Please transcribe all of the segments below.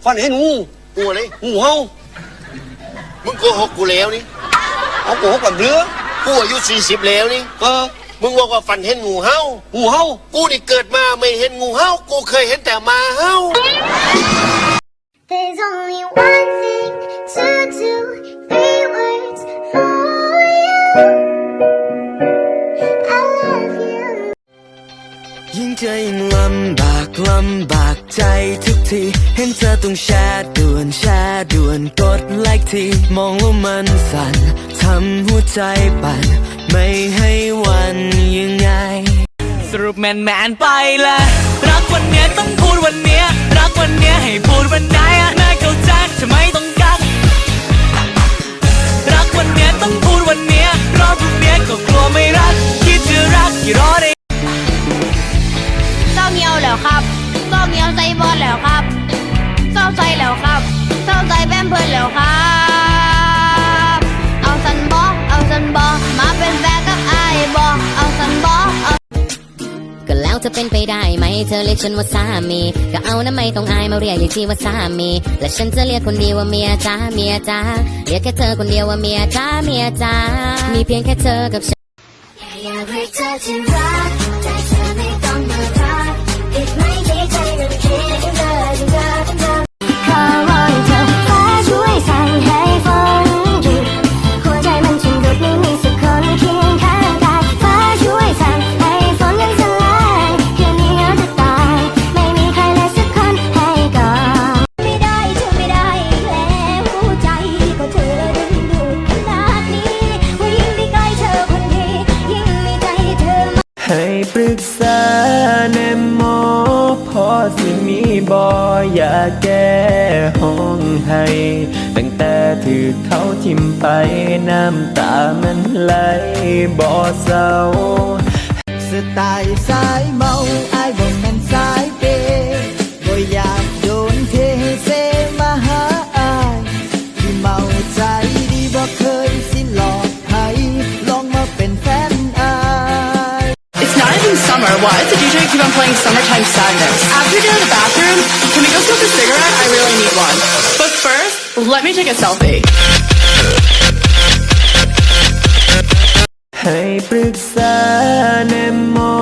ฝันเห็นงู งูอะไร งูเห่า มึงโกหกกูแล้วนี่ เอาโกหกกับเรือ กูอายุ40แล้วนี่ มึงบอกว่าฝันเห็นงูเห่า งูเห่า กูนี่เกิดมาไม่เห็นงูเห่า กูเคยเห็นแต่หมาเห่า There's only one thing to do, 3 words for you. I love you. ยิ่งเจอยิ่งลำบากใจทุกทีเห็นเธอต้องแชร์ด่วนกดไลค์ทีมองแล้วมันสั่นทำหัวใจปั่นไม่ให้วันยังไงสรุปแมนไปละรักวันเนี้ยต้องพูดวันเนี้ยรักวันเนี้ยให้พูดวันไหนอะน่าเข้าใจจะไม่ต้องกักรักวันเนี้ยต้องพูดวันเนี้ยรอพรุ่งเนี้ยก็กลัวไม่รักคิดจะรักกี่รอได้เศร้าเงียวแล้วครับเศร้าเงียวใจบอลแล้วครับเศร้าใจแล้วครับเศร้าใจแป้มเพิ่นแล้วครับเอาสันบอมาเป็นแฟนกับไอ้บอเอาสันบอก็แล้วจะเป็นไปได้ไหมเธอเรียกฉันว่าสามีก็เอานะไม่ต้องอายมาเรียกอย่างที่ว่าสามีและฉันจะเรียกคนเดียวว่าเมียจ้าเรียกแค่เธอคนเดียวว่าเมียจ้ามีเพียงแค่เธอกับฉันอยากให้เธอที่รักแต่เธอไม่ต้องมารักอีกไม่กี่ใจเราคิดถึงเธอขอวอนเธอฟ้าช่วยสั่งให้ฝนหยุดหัวใจมันฉันหยุดไม่มีสักคนเคียงข้างกายฟ้าช่วยสั่งให้ฝนยังสลายคืนนี้เหงาจะตายไม่มีใครเลยสักคนให้กอดไม่ได้เธอไม่ได้แล้วหัวใจก็เธอดึงดูดขนาดนี้ว่ายิ่งได้ใกล้เธอคนดียิ่งมีใจเธอให้ปรึกษาแนมหมอพอสิมีบ่อยากแก้ห้องให้ตั้งแต่ถือเขาทิมไปน้ำตามันไหลบ่เศร้าสไตล์สายเมาไอ้บ่แม่นสายเปย์บ่อยากโดนเทเซมาหาอายที่เมาใจดีบ่เคยสิหลอกใครลองมาเป็นแฟนอาย It's not even summer. Why does the DJ keep on playing Summertime Sadness? After we get in the bathroom, can we go smoke a cigarette? I really need one. But first, let me take a selfie. ให้ปรึกษาแนมหมอ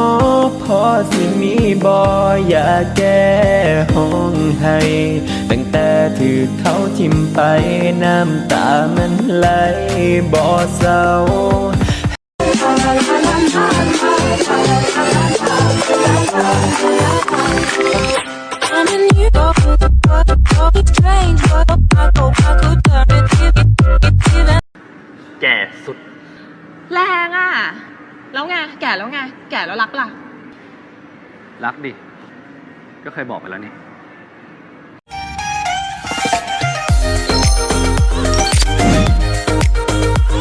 พอสิมีบ่อยากแก้ห้องให้ตั้งแต่ถือเขาทิมไปน้ำตามันไหลบ่เศร้าแก่สุดแรงอ่ะแล้วไงแก่แล้วไงแก่แล้วรักล่ะรักดิก็เคยบอกไปแล้วนี่